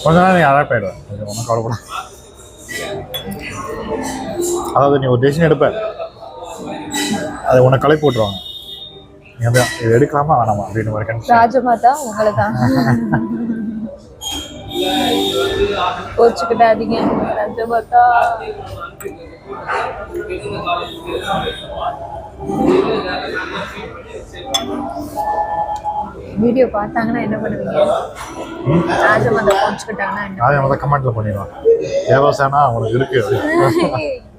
கொஞ்ச நாள் நீ அழகாக போயிடுவேன், அது ஒன்றும் கவலைப்பட. அதாவது நீ ஒரு டெசிஷன் எடுப்ப, அதை உன்னை கலை போட்டுருவாங்க. நீ அதான் இது எடுக்கலாமா வேணாமா அப்படின்னு ஒரு கண்டிஷன். ராஜமாதா உங்களை தான் கோச்சுக்கிட்டாதீங்க ராஜமாதா. வீடியோ பார்த்தாங்கன்னா என்ன பண்ணுவீங்க? ராஜமாதா கோச்சுக்கிட்டாங்கன்னா என்ன? ராஜமாதா கமெண்ட்ல பண்ணிடுவான், தேவசேனா உனக்கு இருக்கு.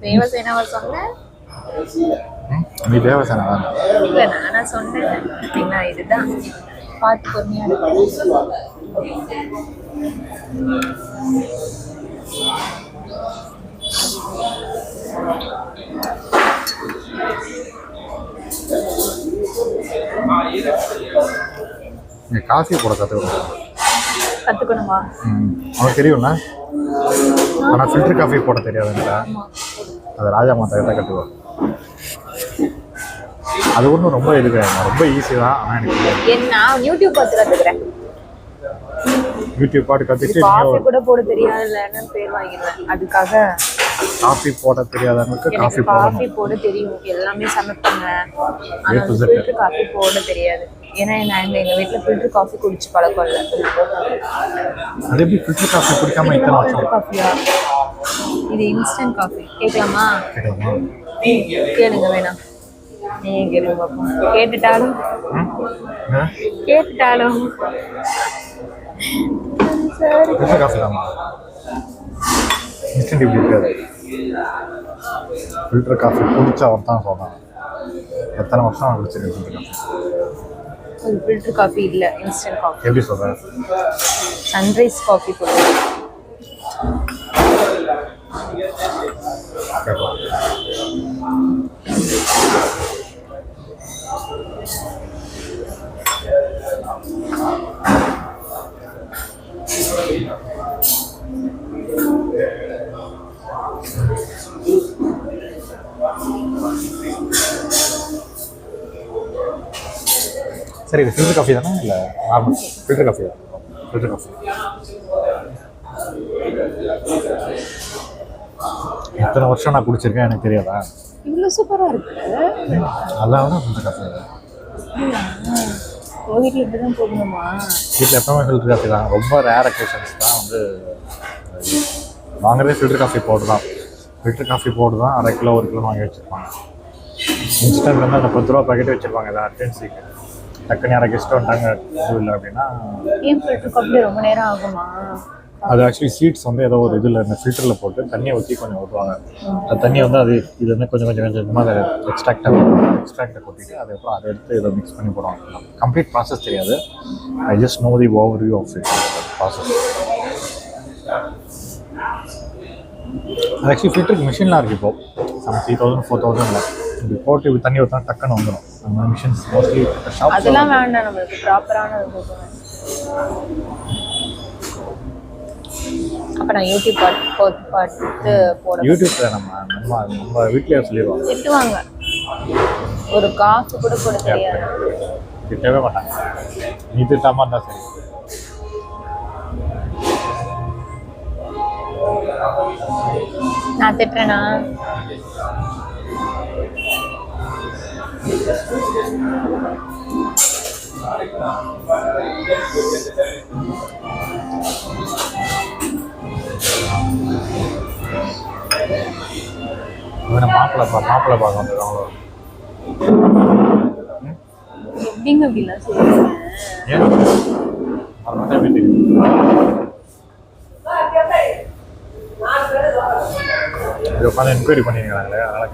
தேவசேனாவை சொன்னேன், நீ தேவசேனா தான். இல்ல நானா சொன்னேன். இதுதான் பார்த்து பொறுமையா இருக்கும். நீ காஃபி போட கத்துக்கணுமா? உனக்கு தெரியும்ல, ஆனால் ஃபில்டர் காஃபி போட தெரியாதுங்களா? அது ராஜா மாதா கிட்ட கற்றுக்குவோம். அது ஒன்றும் ரொம்ப ரொம்ப ஈஸி தான். ஆனால் எனக்கு நான் யூடியூப் பார்த்து கற்றுக்கிறேன். யூடியூப் பாட்டு கற்றுட்டு காஃபி கூட போட தெரியாதுன்னு பேர் வாங்கிடுவேன். அதுக்காக காஃபி போட தெரியாதவங்களுக்கு காஃபி போட தெரியும், எல்லாமே சமைப்பாங்க. ஆனால் ஃபில்டர் காஃபி போட தெரியாது. ஏன்னா நான் எங்கள் வீட்டில் ஃபில்டர் காஃபி குடிச்சு பழக்கம் இல்லை. அது எப்படி ஃபில்டர் காஃபி குடிக்காம இத்தனை வருஷம்? காஃபியா? இது இன்ஸ்டன்ட் காஃபி. கேட்கலாமா? கேளுங்க, வேணாம் நீங்க கேளுங்க பார்ப்போம். கேட்டுட்டாலும் ஃபில்டர் காஃபி தான். இன்ஸ்டன்ட் இப்படி இருக்காது. ஃபில்டர் காஃபி குடிச்சா அவர் தான் சொன்னான். எத்தனை வருஷம் நான் குடிச்சிருக்கேன் ஃபில்டர் காஃபி. அது ஃபில்டர் காஃபி இல்லை, இன்ஸ்டன்ட் காஃபி. எப்படி சொல்கிறேன்? சன்ரைஸ் காஃபி போடுவேன். சரி, இது ஃபில்டர் காஃபி தானே இல்லை நார்மல்? ஃபில்டர் காஃபி தான். ஃபில்டர் காஃபி எத்தனை வருஷம் நான் குடிச்சிருக்கேன் எனக்கு தெரியாதா? இவ்வளோ சூப்பராக இருக்கு. நல்லா தான் ஃபில்டர் காஃபி தான். உங்கள் வீட்டில் இப்படி தான் போடணுமா? வீட்டில் எப்பவுமே ஃபில்டர் காஃபி தான். ரொம்ப ரேர் அக்கேஷன்ஸ் தான் வாங்குறதே ஃபில்டர் காஃபி பவுடர் தான். ஃபில்டர் காஃபி பவுடர் தான் 1/2 கிலோ 1 கிலோ வாங்கி வச்சுருப்பாங்க. இன்ஸ்டன்ட் வந்து அந்த 10 ரூபா பாக்கெட்டு வச்சுருப்பாங்க. எதாவது அர்ஜென்சிக்கு டக்குன்னு யாரை கெஸ்ட் வந்துட்டாங்க இது இல்லை அப்படின்னா. ஏன் ஃபில்டர் காஃபி ரொம்ப நேரம் ஆகுமா? அது ஆக்சுவலி சீட்ஸ் வந்து ஏதோ ஒரு இதில் இந்த ஃபில்டரில் போட்டு தண்ணியை ஊற்றி கொஞ்சம் ஊற்றுவாங்க. அந்த தண்ணி வந்து அது இது வந்து கொஞ்சம் கொஞ்சமாக அதை எக்ஸ்ட்ராக்டை கொட்டிட்டு அதுக்கப்புறம் அதை எடுத்து இதை மிக்ஸ் பண்ணி போடுவாங்க. கம்ப்ளீட் ப்ராசஸ் தெரியாது. I just know the overview of it process. Actually ஃபில்டருக்கு மிஷின்லாம் இருக்குது இப்போது. சம் 3000 4000 இப்படி போட்டு இப்படி தண்ணி ஊற்றினா டக்குன்னு வந்துடும். அந்த மிஷின்ஸ் மோஸ்ட்லி ஷாப். அதெல்லாம் வேண்டாம், நம்மளுக்கு ப்ராப்பரான அப்போ நான் யூடியூப் பார்த்து போட. யூடியூப்பில் நம்ம வீட்லேயே சொல்லிடுவாங்க. திட்டுவாங்க. ஒரு காஃபி கூட போட தெரியாது. திட்டவே மாட்டாங்க. நீ திட்டாமல் இருந்தால் சரி. நான் திட்டுறேனா? மாப்பிள்ளை பார்க்க வந்துருக்காங்களோ? எப்படிங்க அப்படிலாம் சொல்லுங்க? ஏன் அது வீட்டுக்கு உட்காந்து என்கொயரி பண்ணிருக்காங்களே, அதனால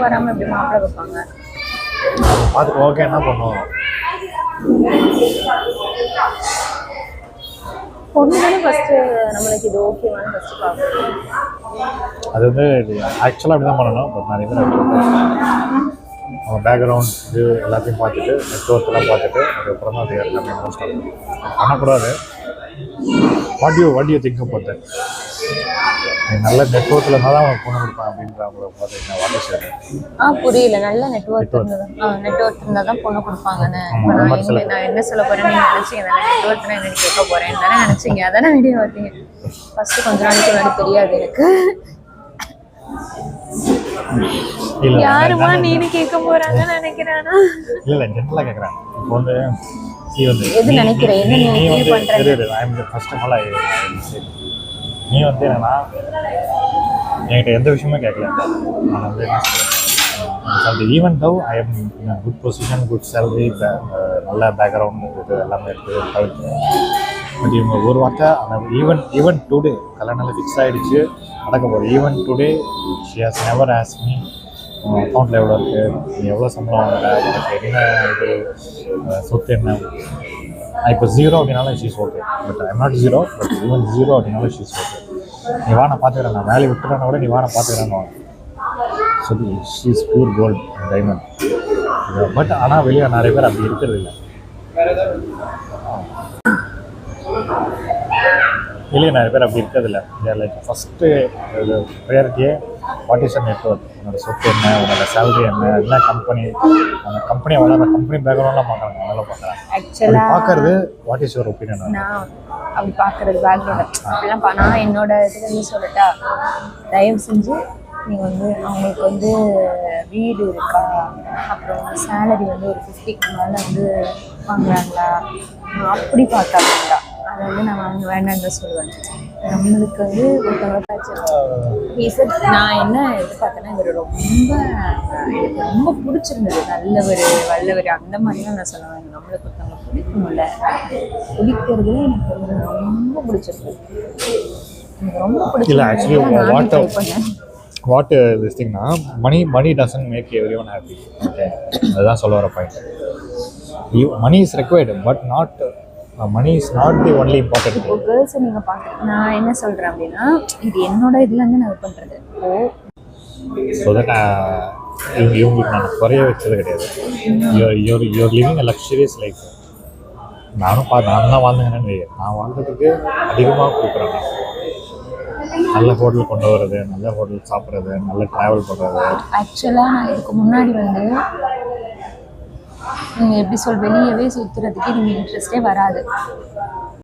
வராமல் எப்படி மாப்பிள்ளை வைப்பாங்க? பார்த்துட்டு ஓகே என்ன பண்ணுவோம்? பொண்ணு தானே ஃபஸ்ட்டு நம்மளுக்கு இது ஓகேவானு ஃபஸ்ட்டு பார்க்கணும். அது வந்து ஆக்சுவலாக அப்படி தான் பண்ணணும். பட் நிறைய பேர் அவங்க பேக்ரவுண்ட் இது எல்லாத்தையும் பார்த்துட்டு நெட்ஒர்க்கெல்லாம் பார்த்துட்டு அதுக்கப்புறம் தான் அது எல்லாமே மோஸ்ட் பண்ணக்கூடாது. What you think about that? நல்ல நெட்ஒர்க்கில் இருந்தால் தான் அவங்களுக்கு பொண்ணு கொடுப்பேன் அப்படின்ற அவங்கள பார்த்தீங்கன்னா வாட்டர் ஷேர். புரியல. நல்ல நெட்ஒர்க் இருந்தால் தான் பொண்ணு கொடுப்பாங்கன்னு. நான் என்ன சொல்ல போறேன்னு நீங்க நினைச்சீங்க தானே? நெட்ஒர்க்னா என்னன்னு கேட்க போறேன் தானே நினைச்சீங்க? அதானே வீடியோ பார்த்தீங்க. ஃபர்ஸ்ட் கொஞ்ச நாளைக்கு முன்னாடி தெரியாது எனக்கு. யாருமா நீனு கேட்க போறாங்கன்னு நினைக்கிறானா? இல்லை ஜென்ரலாக கேட்குறேன். இப்போ வந்து எது நினைக்கிறேன், என்ன நீ ஃபீல் பண்ற? ஃபர்ஸ்ட் ஆஃப் ஆல் நீ வந்து என்னன்னா என்கிட்ட எந்த விஷயமே கேட்கல. நான் வந்து என்ன சொல்கிறேன், even tau I am good position, good salary, நல்ல பேக்ரவுண்ட் இது எல்லாமே இருக்குது தவிர்த்து. பட் இவங்க ஒரு வார்த்தை ஈவன் டுடே கல்யாணம் ஃபிக்ஸ் ஆகிடுச்சு நடக்க போகுது. Even today she has never as me அக்கௌண்ட்டில் எவ்வளோ இருக்குது, நீ எவ்வளோ சம்பளம் வாங்குற, எனக்கு என்ன இது சொத்து என்ன. நான் இப்போ 0 அப்படின்னாலும் she's okay. But I'm not 0, but even 0 அப்படின்னாலும் ஷீஸ் ஓகே. நீ வா நான் பார்த்துக்கிறேன், நான் வேலையை விட்டுறேன்னா கூட நீ வா நான் பார்த்துக்கிறேன்னு வாங்க சொல்லி she's pure gold diamond. But ஆனால் வெளியே நிறைய பேர் அப்படி இருக்கிறது இல்லை. வெளியே நிறைய பேர் அப்படி இருக்கிறது இல்லை. லைக் ஃபஸ்ட்டு ப்ரையாரிட்டியே வாட் இஸ் அ நெட்ஒர்க், உன்னோட சொத்து என்ன, உன்னோட சேலரி என்ன கம்பெனி, அந்த கம்பெனியை வளர கம்பெனி பேக்ரவுண்ட்லாம் பார்க்குறாங்க, நல்லா பார்க்குறாங்க. ஆக்சுவலாக பார்க்கறது வாட் இஸ் யுவர் ஒப்பீனியன்? நான் அப்படி பார்க்குறது பேக்ரவுண்ட் அப்படிலாம் நான் என்னோட இதுல இருந்து சொல்லட்டா, தயவு செஞ்சு நீங்கள் வந்து அவங்களுக்கு வந்து வீடு இருக்கா, அப்புறம் சேலரி வந்து ஒரு 50க்கு மேலே வந்து வாங்குறாங்களா, அப்படி பார்த்தா வேண்டாம். அதை வந்து நான் வேண்டான்னு தான் சொல்லுவேன். நம்மளுக்கு வந்து ஒருத்தவங்க நான் என்ன எதிர்பார்த்தேன்னா, இவர் எனக்கு ரொம்ப பிடிச்சிருந்தது, நல்லவர் வல்லவர் அந்த மாதிரிலாம் நான் சொல்லுவேன். நம்மளுக்கு ஒருத்தவங்க பிடிக்கும்ல, பிடிக்கிறது எனக்கு ரொம்ப பிடிச்சிருந்தது. எனக்கு ரொம்ப பிடிச்சது. வாட் திஸ் திங்னா money doesn't make everyone happy. Okay, அதுதான் சொல்ல வர point. Money is required, but money is not the only important. இப்போ கேர்ள்ஸை நீங்கள் பார்க்க, நான் என்ன சொல்கிறேன் அப்படின்னா, இது என்னோட இதுலேருந்து நான் இது பண்ணுறது. ஸோ தட் இவங்களுக்கு நான் குறைய வச்சது கிடையாது. You're living a luxurious life. நான் தான் வாழ்ந்துங்கன்னு, நான் வாழ்றதுக்கு அதிகமாக கொடுக்குறேன். நல்ல ஹோட்டல் கொண்டு வர்றது, நல்ல ஹோட்டல் சாப்பிட்றது, நல்ல ட்ராவல் பண்ணுறது. ஆக்சுவலாக நான் இதுக்கு முன்னாடி வந்து நீங்கள் எப்படி வெளியவே சுற்றுறதுக்கு நீங்கள் இன்ட்ரெஸ்டே வராது.